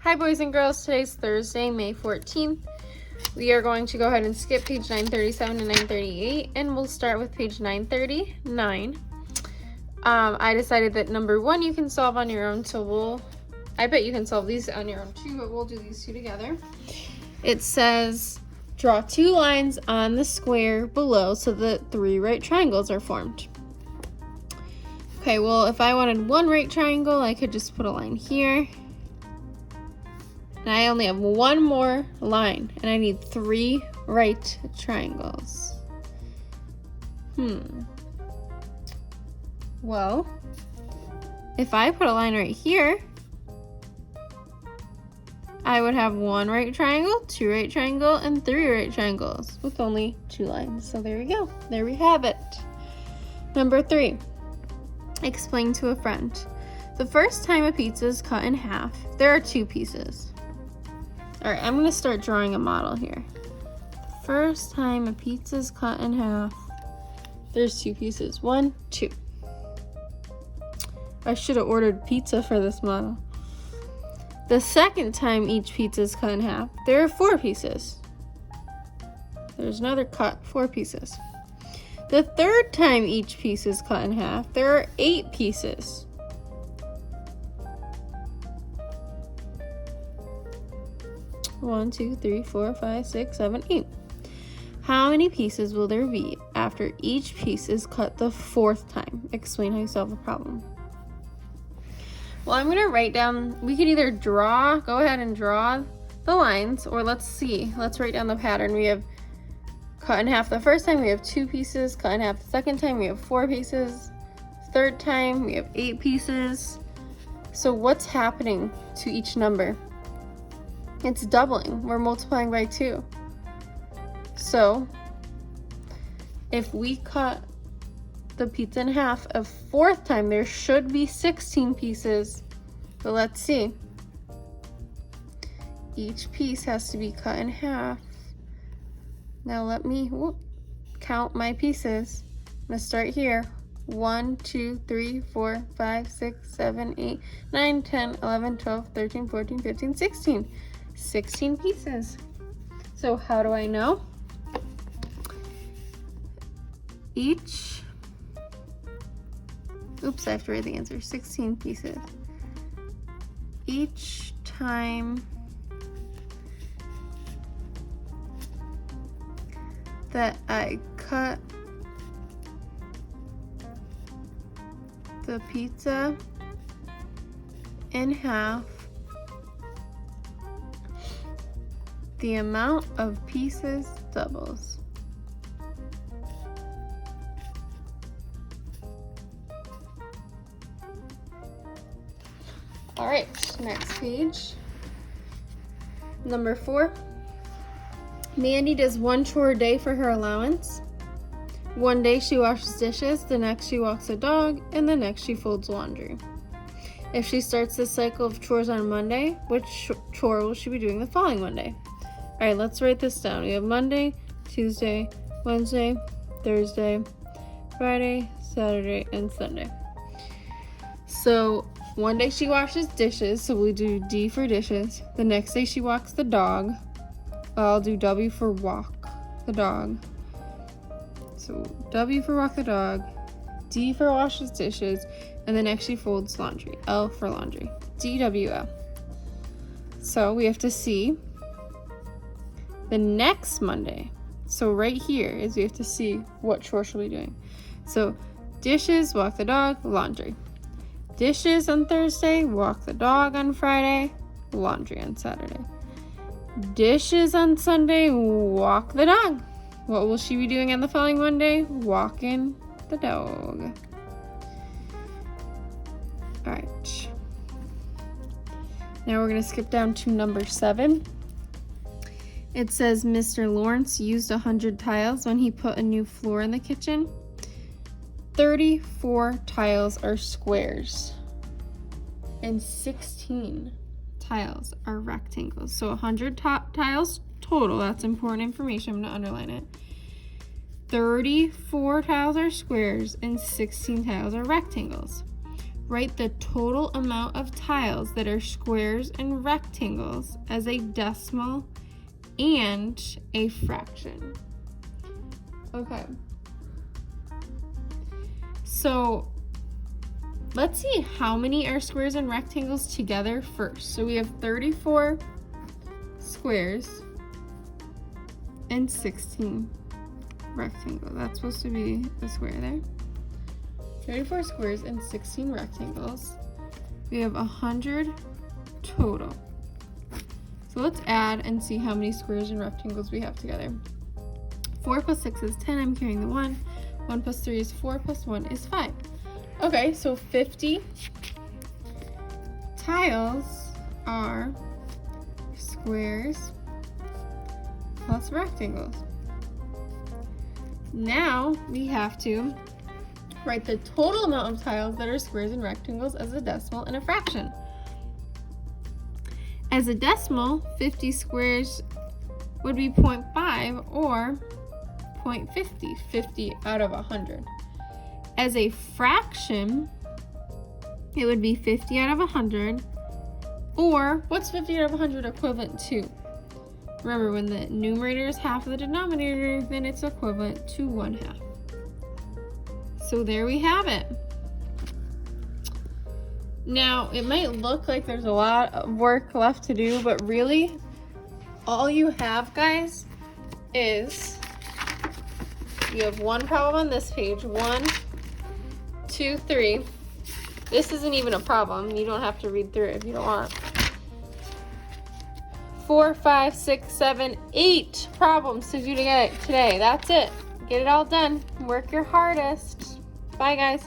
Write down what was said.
Hi boys and girls, today's Thursday, May 14th. We are going to go ahead and skip page 937 and 938, and we'll start with page 939. I decided that number one you can solve on your own, so I bet you can solve these on your own too, but we'll do these two together. It says, draw two lines on the square below so that three right triangles are formed. Okay, well, if I wanted one right triangle, I could just put a line here. And I only have one more line, and I need three right triangles. Well, if I put a line right here, I would have one right triangle, two right triangle, and three right triangles with only two lines. So there we go. There we have it. Number 3, explain to a friend. The first time a pizza is cut in half, there are two pieces. All right, I'm gonna start drawing a model here. First time a pizza is cut in half, there's two pieces. 1, 2. I should have ordered pizza for this model. The second time each pizza is cut in half, there are 4 pieces. There's another cut, 4 pieces. The third time each piece is cut in half, there are 8 pieces. One, 2, 3, 4, 5, 6, 7, 8. How many pieces will there be after each piece is cut the 4th time? Explain how you solve the problem. Well, I'm gonna write down, we could either go ahead and draw the lines, or let's write down the pattern. We have cut in half the first time, we have 2 pieces. Cut in half the second time, we have 4 pieces. Third time, we have 8 pieces. So what's happening to each number? It's doubling. We're multiplying by 2. So if we cut the pizza in half a 4th time, there should be 16 pieces. But let's see. Each piece has to be cut in half. Now let me count my pieces. I'm gonna start here. 1, 2, 3, 4, 5, 6, 7, 8, 9, 10, 11, 12, 13, 14, 15, 16. 16 pieces. So how do I know? I have to write the answer. 16 pieces. Each time that I cut the pizza in half, the amount of pieces doubles. All right, next page. Number 4. Mandy does 1 chore a day for her allowance. One day she washes dishes, the next she walks a dog, and the next she folds laundry. If she starts this cycle of chores on Monday, which chore will she be doing the following Monday? All right, let's write this down. We have Monday, Tuesday, Wednesday, Thursday, Friday, Saturday, and Sunday. So one day she washes dishes, so we do D for dishes. The next day she walks the dog. I'll do W for walk the dog. So W for walk the dog, D for washes dishes, and the next she folds laundry. L for laundry. DWL. So we have to see the next Monday. So right here is we have to see what chore she'll be doing. So dishes, walk the dog, laundry. Dishes on Thursday, walk the dog on Friday, laundry on Saturday. Dishes on Sunday, walk the dog. What will she be doing on the following Monday? Walking the dog. All right. Now we're going to skip down to number 7. It says Mr. Lawrence used 100 tiles when he put a new floor in the kitchen. 34 tiles are squares and 16 tiles are rectangles. So 100 tiles total. That's important information. I'm going to underline it. 34 tiles are squares and 16 tiles are rectangles. Write the total amount of tiles that are squares and rectangles as a decimal and a fraction. Okay. So let's see how many are squares and rectangles together first. So we have 34 squares and 16 rectangles. That's supposed to be the square there. 34 squares and 16 rectangles. We have 100 total. So let's add and see how many squares and rectangles we have together. 4 plus 6 is 10. I'm carrying the 1. 1 plus 3 is 4. Plus 1 is 5. Okay, so 50 tiles are squares plus rectangles. Now we have to write the total amount of tiles that are squares and rectangles as a decimal and a fraction. As a decimal, 50 squares would be 0.5 or 0.50, 50 out of 100. As a fraction, it would be 50 out of 100, or what's 50 out of 100 equivalent to? Remember, when the numerator is half of the denominator, then it's equivalent to 1/2. So there we have it. Now, it might look like there's a lot of work left to do, but really, all you have, guys, is you have one problem on this page. 1, 2, 3. This isn't even a problem. You don't have to read through it if you don't want. 4, 5, 6, 7, 8 problems to do today. That's it. Get it all done. Work your hardest. Bye, guys.